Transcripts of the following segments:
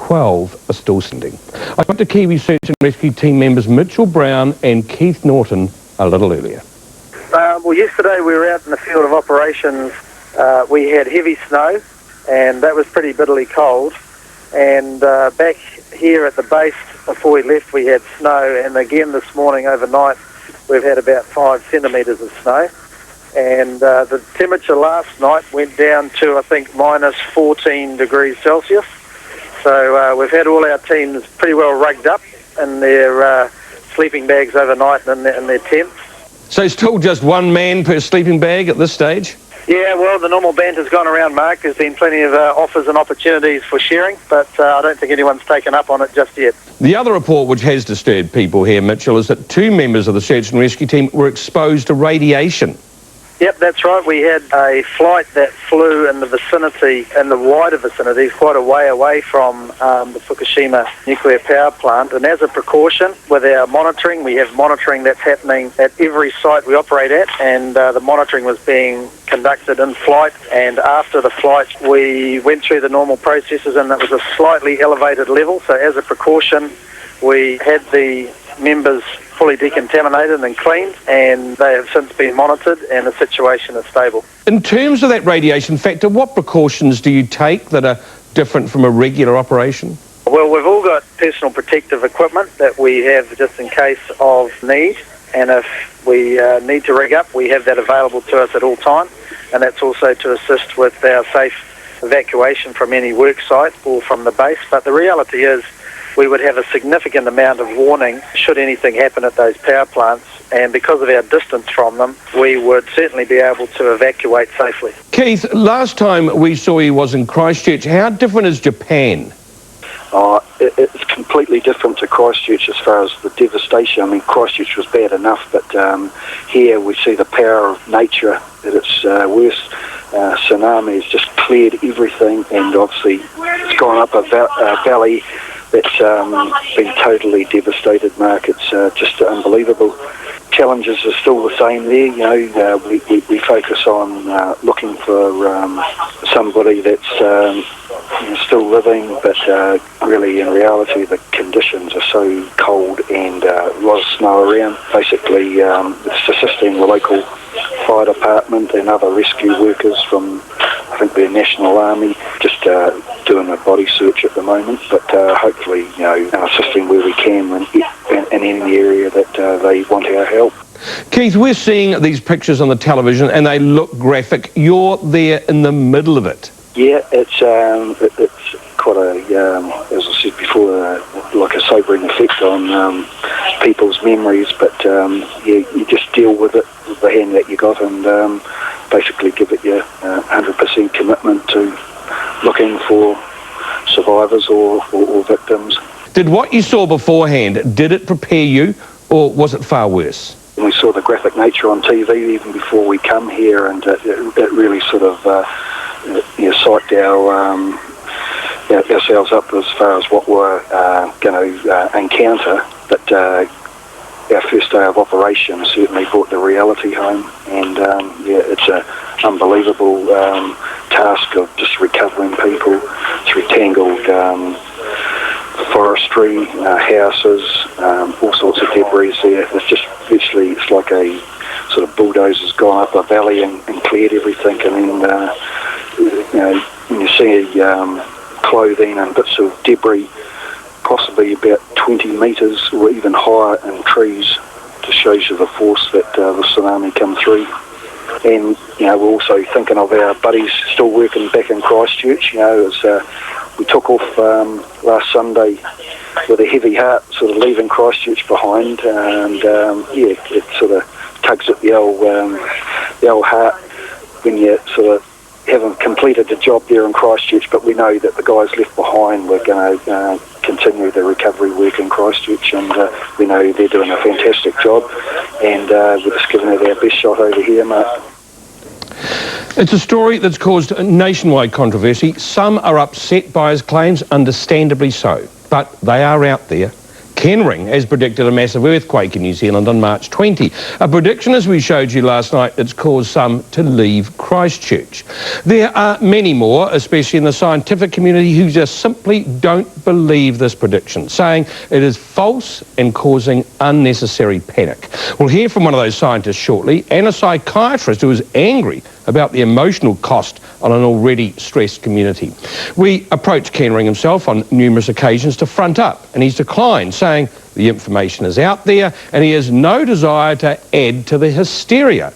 12 are still sending. I spoke to Kiwi Search and Rescue team members Mitchell Brown and Keith Norton a little earlier. Well, yesterday we were out in the field of operations. We had heavy snow, and that was pretty bitterly cold. And back here at the base, before we left, we had snow, and again this morning overnight, we've had about 5 centimetres of snow. And the temperature last night went down to, I think, minus 14 degrees Celsius. So we've had all our teams pretty well rugged up in their sleeping bags overnight and in their tents. So still just one man per sleeping bag at this stage? Yeah, well, the normal band has gone around, Mark. There's been plenty of offers and opportunities for sharing, but I don't think anyone's taken up on it just yet. The other report which has disturbed people here, Mitchell, is that 2 members of the search and rescue team were exposed to radiation. Yep, that's right. We had a flight that flew in the vicinity, in the wider vicinity, quite a way away from the Fukushima nuclear power plant. And as a precaution, with our monitoring, we have monitoring that's happening at every site we operate at, and the monitoring was being conducted in flight. And after the flight, we went through the normal processes, and it was a slightly elevated level. So as a precaution, we had the members fully decontaminated and cleaned, and they have since been monitored, and the situation is stable. In terms of that radiation factor, what precautions do you take that are different from a regular operation? Well, we've all got personal protective equipment that we have just in case of need, and if we need to rig up, we have that available to us at all time, and that's also to assist with our safe evacuation from any work site or from the base. But the reality is, we would have a significant amount of warning should anything happen at those power plants, and because of our distance from them, we would certainly be able to evacuate safely. Keith, last time we saw you was in Christchurch. How different is Japan? It's completely different to Christchurch as far as the devastation. I mean, Christchurch was bad enough, but here we see the power of nature at its worst. Tsunami has just cleared everything, and obviously it's gone up a valley that's been totally devastated, Mark. It's just unbelievable. Challenges are still the same there. You know, we focus on looking for somebody that's still living, but really in reality the conditions are so cold and a lot of snow around. Basically, it's assisting the local fire department and other rescue workers from, I think, the National Army, just doing a body search at the moment, but hopefully, you know, assisting where we can in any area that they want our help. Keith, we're seeing these pictures on the television and they look graphic. You're there in the middle of it. Yeah, it's quite a, as I said before, like a sobering effect on people's memories, but you just deal with it with the hand that you got, and basically give it your 100% commitment to looking for survivors or victims. Did what you saw beforehand, did it prepare you, or was it far worse? We saw the graphic nature on TV even before we come here, and it really sort of psyched ourselves up as far as what we're going to encounter. But our first day of operation certainly brought the reality home, and it's an unbelievable task of just recovering people through tangled forestry, houses, all sorts of debris there. It's just virtually, it's like a sort of bulldozer's gone up a valley and cleared everything, and then when you see clothing and bits of debris possibly about 20 metres or even higher in trees, just shows you the force that the tsunami come through. And we're also thinking of our buddies still working back in Christchurch. We took off last Sunday with a heavy heart, sort of leaving Christchurch behind, and it sort of tugs at the old heart when you sort of haven't completed the job there in Christchurch, but we know that the guys left behind were going to continue the recovery work in Christchurch, and we know they're doing a fantastic job, and we're just giving it our best shot over here, Mark. It's a story that's caused nationwide controversy. Some are upset by his claims, understandably so, but they are out there. Ken Ring has predicted a massive earthquake in New Zealand on March 20. A prediction, as we showed you last night, that's caused some to leave Christchurch. There are many more, especially in the scientific community, who just simply don't believe this prediction, saying it is false and causing unnecessary panic. We'll hear from one of those scientists shortly, and a psychiatrist who is angry about the emotional cost on an already stressed community. We approached Ken Ring himself on numerous occasions to front up, and he's declined, saying the information is out there and he has no desire to add to the hysteria.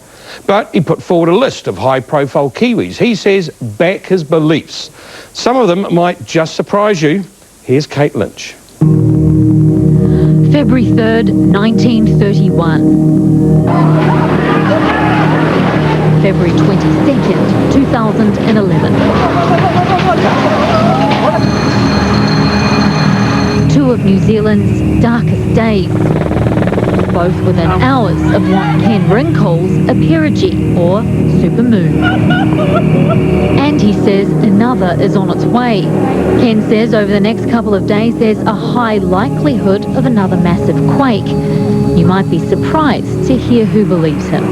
But he put forward a list of high-profile Kiwis. He says back his beliefs. Some of them might just surprise you. Here's Kate Lynch. February 3rd, 1931. February 22nd, 2011. Two of New Zealand's darkest days, both within hours of what Ken Ring calls a perigee, or supermoon. And he says another is on its way. Ken says over the next couple of days there's a high likelihood of another massive quake. You might be surprised to hear who believes him.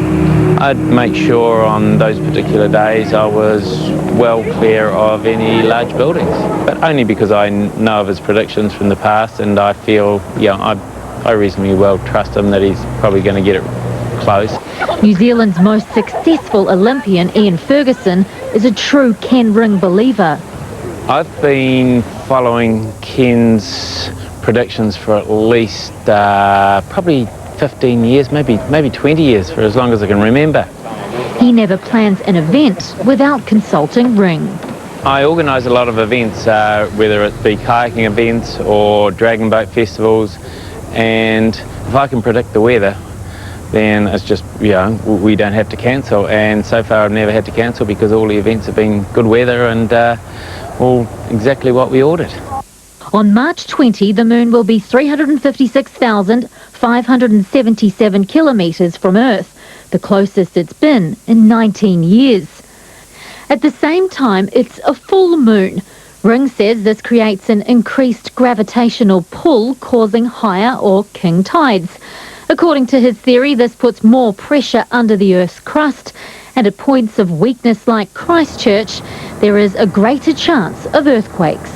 I'd make sure on those particular days I was well clear of any large buildings, but only because I know of his predictions from the past, and I feel, I reasonably well trust him that he's probably going to get it close. New Zealand's most successful Olympian, Ian Ferguson, is a true Ken Ring believer. I've been following Ken's predictions for at least probably 15 years, maybe 20 years, for as long as I can remember. He never plans an event without consulting Ring. I organise a lot of events, whether it be kayaking events or dragon boat festivals, and if I can predict the weather, then it's just, we don't have to cancel. And so far I've never had to cancel because all the events have been good weather and all exactly what we ordered. On March 20, the moon will be 356,577 kilometres from Earth, the closest it's been in 19 years. At the same time, it's a full moon. Ring says this creates an increased gravitational pull, causing higher or king tides. According to his theory, this puts more pressure under the Earth's crust, and at points of weakness like Christchurch, there is a greater chance of earthquakes.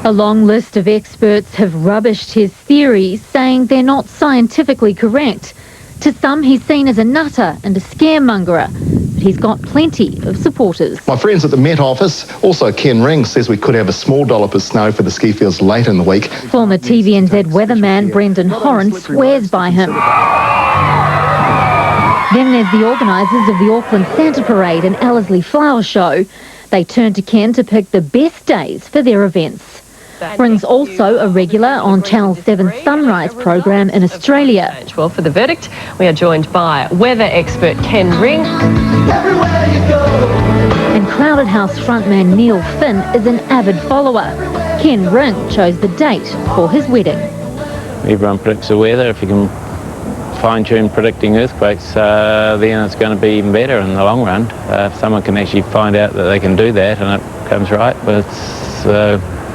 A long list of experts have rubbished his theories, saying they're not scientifically correct. To some, he's seen as a nutter and a scaremongerer, but he's got plenty of supporters. My friends at the Met Office, also Ken Ring, says we could have a small dollop of snow for the ski fields late in the week. Former TVNZ weatherman Brendan Horan swears by him. Then there's the organisers of the Auckland Santa Parade and Ellerslie Flower Show. They turn to Ken to pick the best days for their events. Ring's also a regular on Channel 7's Sunrise program in Australia. Well, for the verdict, we are joined by weather expert Ken Ring. And Crowded House frontman Neil Finn is an avid follower. Ken Ring chose the date for his wedding. Everyone predicts the weather. If you can fine-tune predicting earthquakes, then it's going to be even better in the long run. If someone can actually find out that they can do that and it comes right, but it's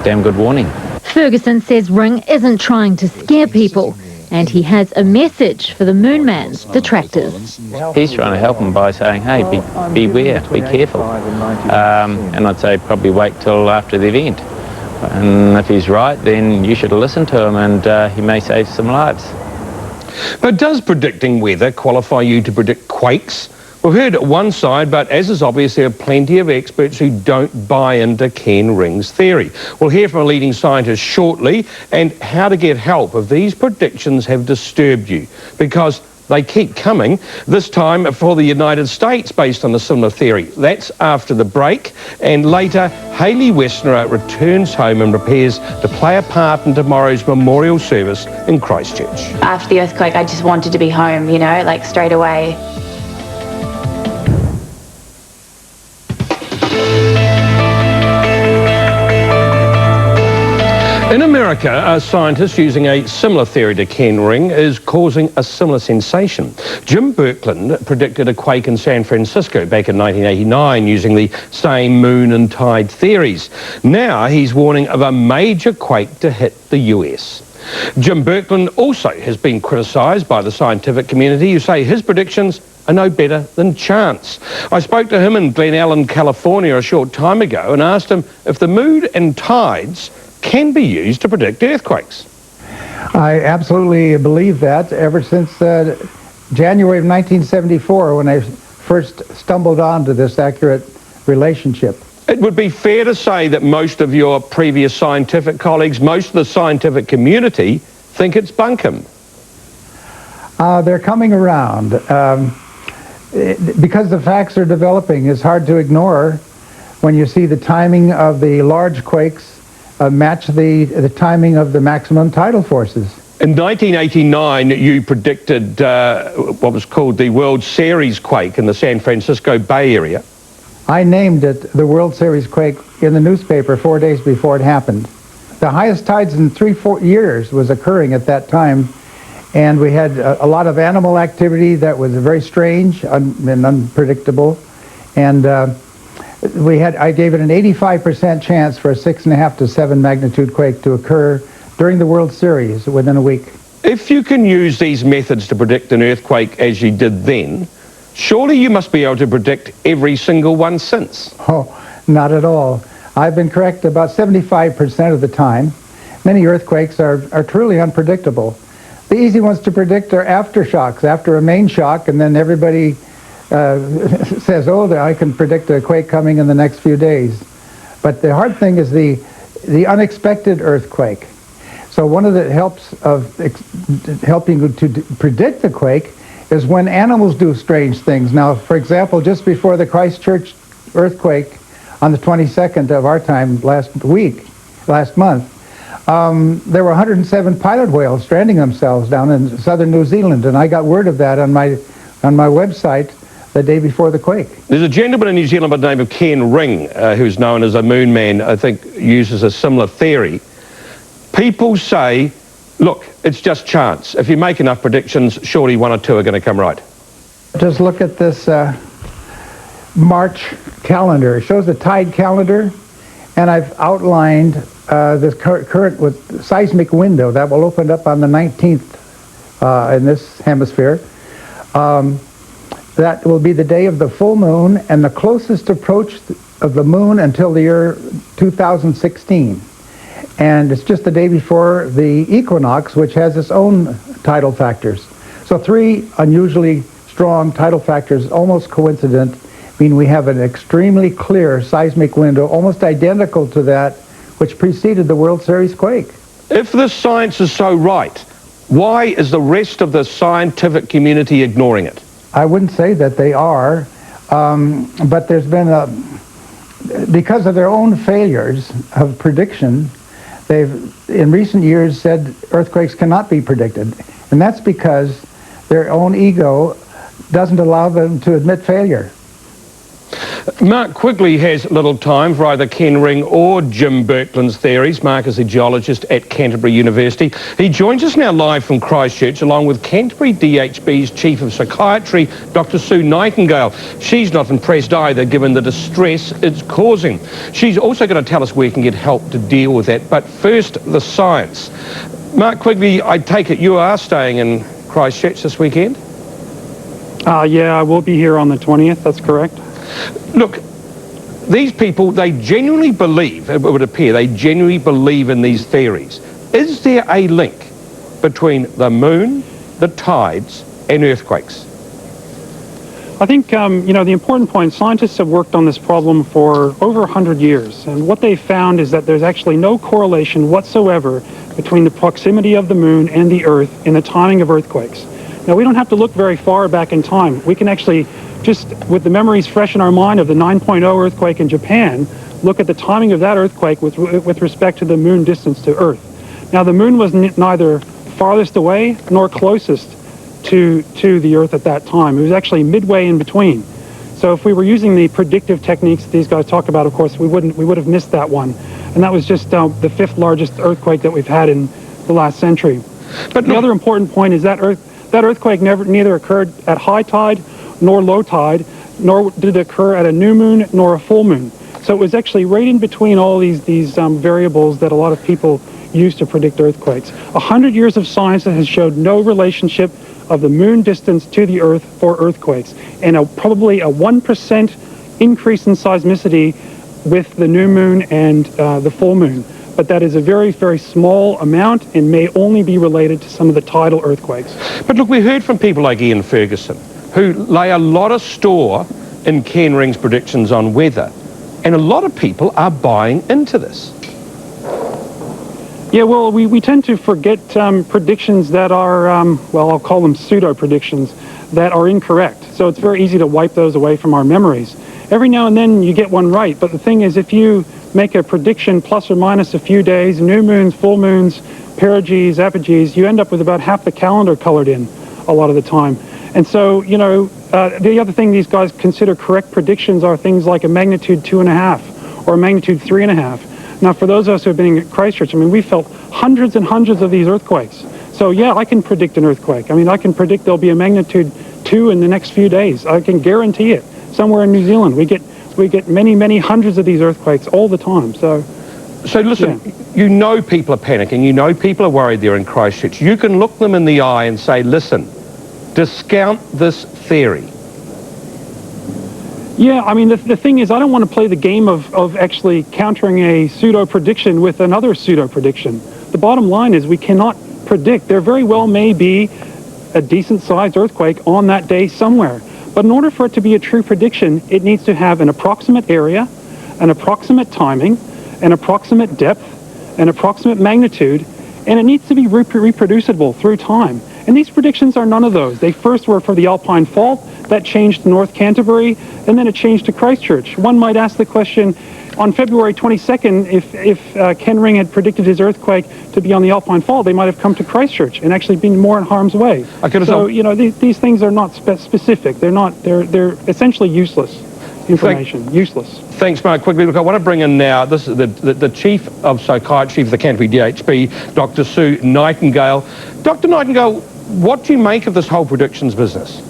damn good warning. Ferguson says Ring isn't trying to scare people, and he has a message for the Moon Man's detractors. He's trying to help them by saying, hey, beware, be careful. And I'd say probably wait till after the event. And if he's right, then you should listen to him, and he may save some lives. But does predicting weather qualify you to predict quakes? We've heard one side, but as is obvious, there are plenty of experts who don't buy into Ken Ring's theory. We'll hear from a leading scientist shortly, and how to get help if these predictions have disturbed you, because they keep coming, this time for the United States based on a similar theory. That's after the break, and later Hayley Westner returns home and prepares to play a part in tomorrow's memorial service in Christchurch. After the earthquake, I just wanted to be home, like straight away. In America, a scientist using a similar theory to Ken Ring is causing a similar sensation. Jim Birkeland predicted a quake in San Francisco back in 1989 using the same moon and tide theories. Now he's warning of a major quake to hit the US. Jim Birkeland also has been criticised by the scientific community, who say his predictions are no better than chance. I spoke to him in Glen Ellen, California a short time ago and asked him if the moon and tides can be used to predict earthquakes. I absolutely believe that ever since January of 1974, when I first stumbled onto this accurate relationship. It would be fair to say that most of your previous scientific colleagues, most of the scientific community, think it's bunkum. They're coming around. Because the facts are developing, it's hard to ignore when you see the timing of the large quakes match the timing of the maximum tidal forces. In 1989, you predicted what was called the World Series quake in the San Francisco Bay Area. I named it the World Series quake in the newspaper 4 days before it happened. The highest tides in 3-4 years was occurring at that time, and we had a lot of animal activity that was very strange and unpredictable, and I gave it an 85% chance for a 6.5 to 7 magnitude quake to occur during the World Series within a week. If you can use these methods to predict an earthquake as you did then, surely you must be able to predict every single one since. Oh, not at all. I've been correct about 75% of the time. Many earthquakes are truly unpredictable. The easy ones to predict are aftershocks, after a main shock, and then everybody says, oh, I can predict a quake coming in the next few days. But the hard thing is the unexpected earthquake. So one of the helps of helping to predict the quake is when animals do strange things. Now, for example, just before the Christchurch earthquake on the 22nd of our time last month, there were 107 pilot whales stranding themselves down in southern New Zealand, and I got word of that on my website the day before the quake. There's a gentleman in New Zealand by the name of Ken Ring, who's known as a moon man, I think uses a similar theory. People say, look, it's just chance. If you make enough predictions, surely one or two are going to come right. Just look at this March calendar. It shows the tide calendar, and I've outlined this current with seismic window that will open up on the 19th in this hemisphere. That will be the day of the full moon and the closest approach of the moon until the year 2016. And it's just the day before the equinox, which has its own tidal factors. So 3 unusually strong tidal factors, almost coincident, mean we have an extremely clear seismic window, almost identical to that which preceded the World Series quake. If the science is so right, why is the rest of the scientific community ignoring it? I wouldn't say that they are, but there's been because of their own failures of prediction, they've in recent years said earthquakes cannot be predicted, and that's because their own ego doesn't allow them to admit failure. Mark Quigley has little time for either Ken Ring or Jim Birkeland's theories. Mark is a geologist at Canterbury University. He joins us now live from Christchurch along with Canterbury DHB's Chief of Psychiatry, Dr. Sue Nightingale. She's not impressed either, given the distress it's causing. She's also going to tell us where we can get help to deal with that. But first, the science. Mark Quigley, I take it you are staying in Christchurch this weekend? Yeah, I will be here on the 20th, that's correct. Look, these people, they genuinely believe, it would appear, they genuinely believe in these theories. Is there a link between the moon, the tides, and earthquakes? I think, the important point, scientists have worked on this problem for over 100 years, and what they've found is that there's actually no correlation whatsoever between the proximity of the moon and the Earth in the timing of earthquakes. Now, we don't have to look very far back in time. We can actually, just with the memories fresh in our mind of the 9.0 earthquake in Japan, look at the timing of that earthquake with respect to the moon distance to Earth. Now, the moon was neither farthest away nor closest to the Earth at that time. It was actually midway in between. So if we were using the predictive techniques that these guys talk about, of course, we would have missed that one. And that was just the 5th largest earthquake that we've had in the last century. But the other important point is that earthquake neither occurred at high tide nor low tide, nor did it occur at a new moon nor a full moon. So it was actually right in between all these variables that a lot of people used to predict earthquakes. 100 years of science that has showed no relationship of the moon distance to the Earth for earthquakes, and probably a 1% increase in seismicity with the new moon and the full moon. But that is a very, very small amount and may only be related to some of the tidal earthquakes. But look, we heard from people like Ian Ferguson, who lay a lot of store in Ken Ring's predictions on weather, and a lot of people are buying into this. Yeah, well, we tend to forget predictions that are, well, I'll call them pseudo-predictions, that are incorrect. So it's very easy to wipe those away from our memories. Every now and then you get one right, but the thing is, if you make a prediction plus or minus a few days, new moons, full moons, perigees, apogees, you end up with about half the calendar colored in a lot of the time. And so, you know, the other thing these guys consider correct predictions are things like a magnitude 2.5 or a magnitude 3.5. Now, for those of us who have been in Christchurch, I mean, we felt hundreds and hundreds of these earthquakes. So, yeah, I can predict an earthquake. I mean, I can predict there'll be a magnitude 2 in the next few days. I can guarantee it. Somewhere in New Zealand, we get many, many hundreds of these earthquakes all the time. So listen, yeah. You know people are panicking. You know people are worried there in Christchurch. You can look them in the eye and say, listen, discount this theory. Yeah, I mean, the thing is, I don't want to play the game of actually countering a pseudo-prediction with another pseudo-prediction. The bottom line is we cannot predict. There very well may be a decent-sized earthquake on that day somewhere. But in order for it to be a true prediction, it needs to have an approximate area, an approximate timing, an approximate depth, an approximate magnitude, and it needs to be reproducible through time. And these predictions are none of those. They first were for the Alpine Fault, that changed to North Canterbury, and then it changed to Christchurch. One might ask the question, on February 22nd, if Ken Ring had predicted his earthquake to be on the Alpine Fault, they might have come to Christchurch and actually been more in harm's way. So, you know, these things are not specific. They're essentially useless information. Useless. Thanks, Mark. Quickly, look, I want to bring in now this is the Chief of Psychiatry for the Canterbury DHB, Dr. Sue Nightingale. Dr. Nightingale, what do you make of this whole predictions business?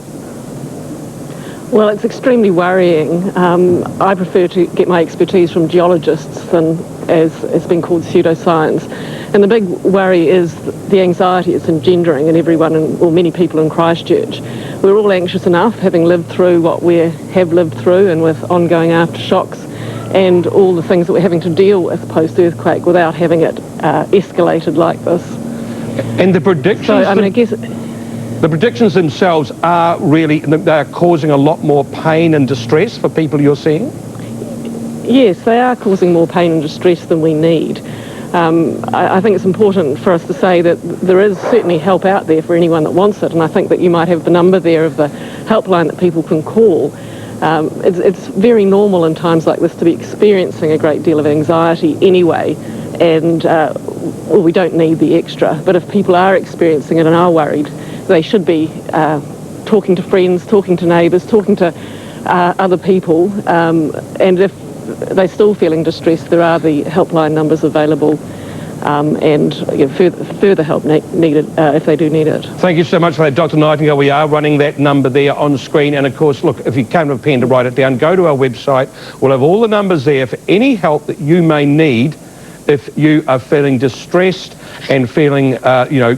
Well, it's extremely worrying. I prefer to get my expertise from geologists than as it's been called pseudoscience. And the big worry is the anxiety it's engendering in everyone, or many people in Christchurch. We're all anxious enough, having lived through what we have lived through and with ongoing aftershocks and all the things that we're having to deal with post-earthquake without having it escalated like this. And the predictions... So, I mean, I guess... The predictions themselves are really, they're causing a lot more pain and distress for people you're seeing? Yes, they are causing more pain and distress than we need. I think it's important for us to say that there is certainly help out there for anyone that wants it, and I think that you might have the number there of the helpline that people can call. It's very normal in times like this to be experiencing a great deal of anxiety anyway, and well, we don't need the extra. But if people are experiencing it and are worried, they should be talking to friends, talking to neighbours, talking to other people, and if they're still feeling distressed, there are the helpline numbers available, and further help needed if they do need it. Thank you so much for that, Dr. Nightingale. We are running that number there on screen, and of course, look, if you can't have a pen to write it down, go to our website. We'll have all the numbers there for any help that you may need if you are feeling distressed and feeling,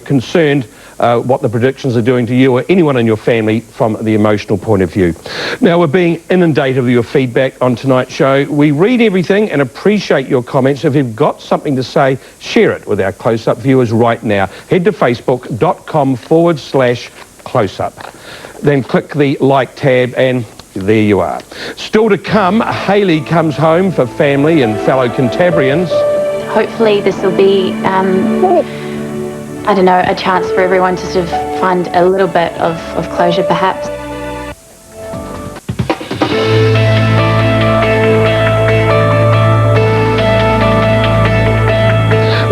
concerned what the predictions are doing to you or anyone in your family from the emotional point of view. Now, we're being inundated with your feedback on tonight's show. We read everything and appreciate your comments. If you've got something to say, share it with our close-up viewers right now. Head to facebook.com/closeup. Then click the like tab and there you are. Still to come, Hayley comes home for family and fellow Cantabrians. Hopefully this will be I don't know, a chance for everyone to sort of find a little bit of closure, perhaps.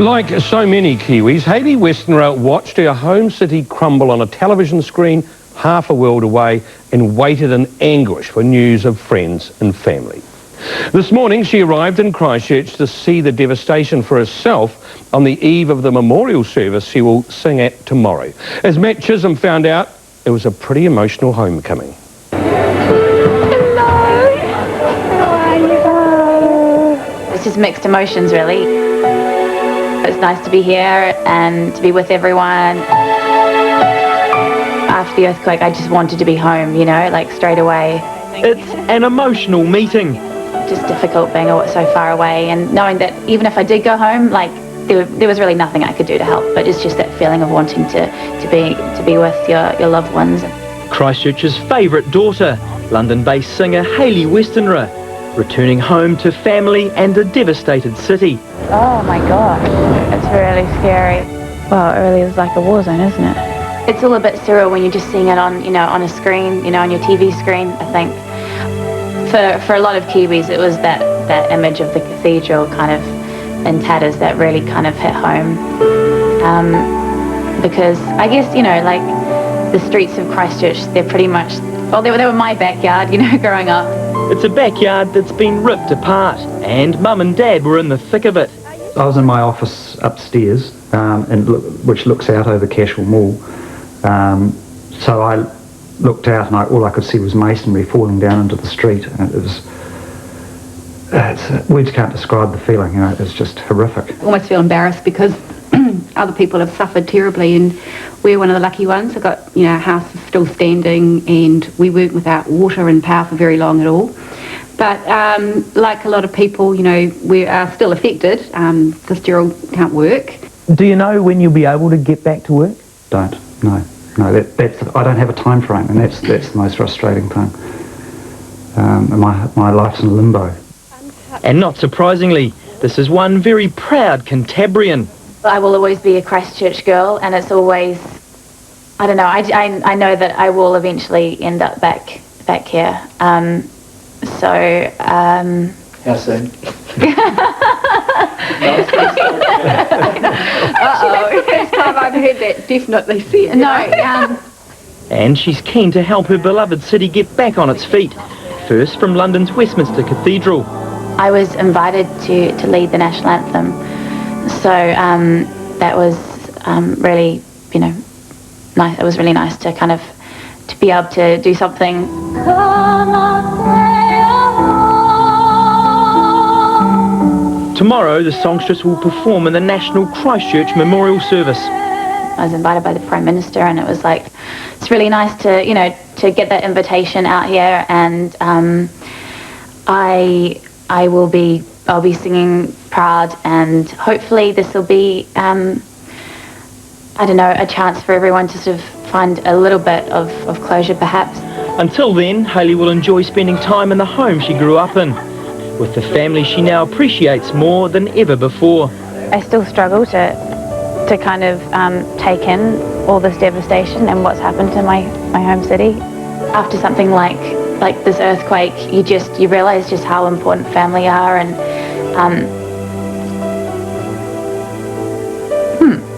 Like so many Kiwis, Hayley Westenra watched her home city crumble on a television screen half a world away and waited in anguish for news of friends and family. This morning she arrived in Christchurch to see the devastation for herself on the eve of the memorial service she will sing at tomorrow. As Matt Chisholm found out, it was a pretty emotional homecoming. Hello! How are you? It's just mixed emotions, really. It's nice to be here and to be with everyone. After the earthquake, I just wanted to be home, you know, like straight away. It's an emotional meeting. Just difficult being so far away and knowing that even if I did go home, like there was really nothing I could do to help, but it's just that feeling of wanting to be with your loved ones. Christchurch's favourite daughter, London-based singer Hayley Westenra, returning home to family and a devastated city. Oh my gosh, it's really scary. Well, it really is like a war zone, isn't it? It's all a bit surreal when you're just seeing it on, on a screen, on your TV screen. I think for a lot of Kiwis, it was that image of the cathedral kind of in tatters that really kind of hit home. Because I guess, like the streets of Christchurch, they're pretty much, well, they were my backyard, growing up. It's a backyard that's been ripped apart, and Mum and Dad were in the thick of it. I was in my office upstairs, which looks out over Cashel Mall. So I looked out and all I could see was masonry falling down into the street. And it was, words can't describe the feeling, it was just horrific. I almost feel embarrassed because other people have suffered terribly and we're one of the lucky ones. I've got, our house is still standing and we weren't without water and power for very long at all. But like a lot of people, we are still affected because Gerald can't work. Do you know when you'll be able to get back to work? No, that's I don't have a time frame, and that's the most frustrating thing. My life's in limbo. And not surprisingly, this is one very proud Cantabrian. I will always be a Christchurch girl, and it's always, I don't know, I know that I will eventually end up back here. How soon? First time I've heard that definitely said. No. And she's keen to help her beloved city get back on its feet. First from London's Westminster Cathedral. I was invited to lead the national anthem, so that was really, nice. It was really nice to kind of to be able to do something. Tomorrow, the songstress will perform in the National Christchurch Memorial Service. I was invited by the Prime Minister, and it was like, it's really nice to, to get that invitation out here, and I'll be singing proud, and hopefully this will be, I don't know, a chance for everyone to sort of find a little bit of closure, perhaps. Until then, Hayley will enjoy spending time in the home she grew up in, with the family she now appreciates more than ever before. I still struggle to kind of take in all this devastation and what's happened to my home city. After something like this earthquake, you realise just how important family are, and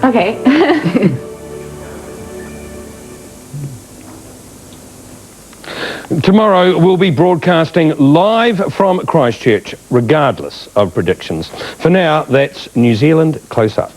okay. Tomorrow we'll be broadcasting live from Christchurch, regardless of predictions. For now, that's New Zealand Close Up.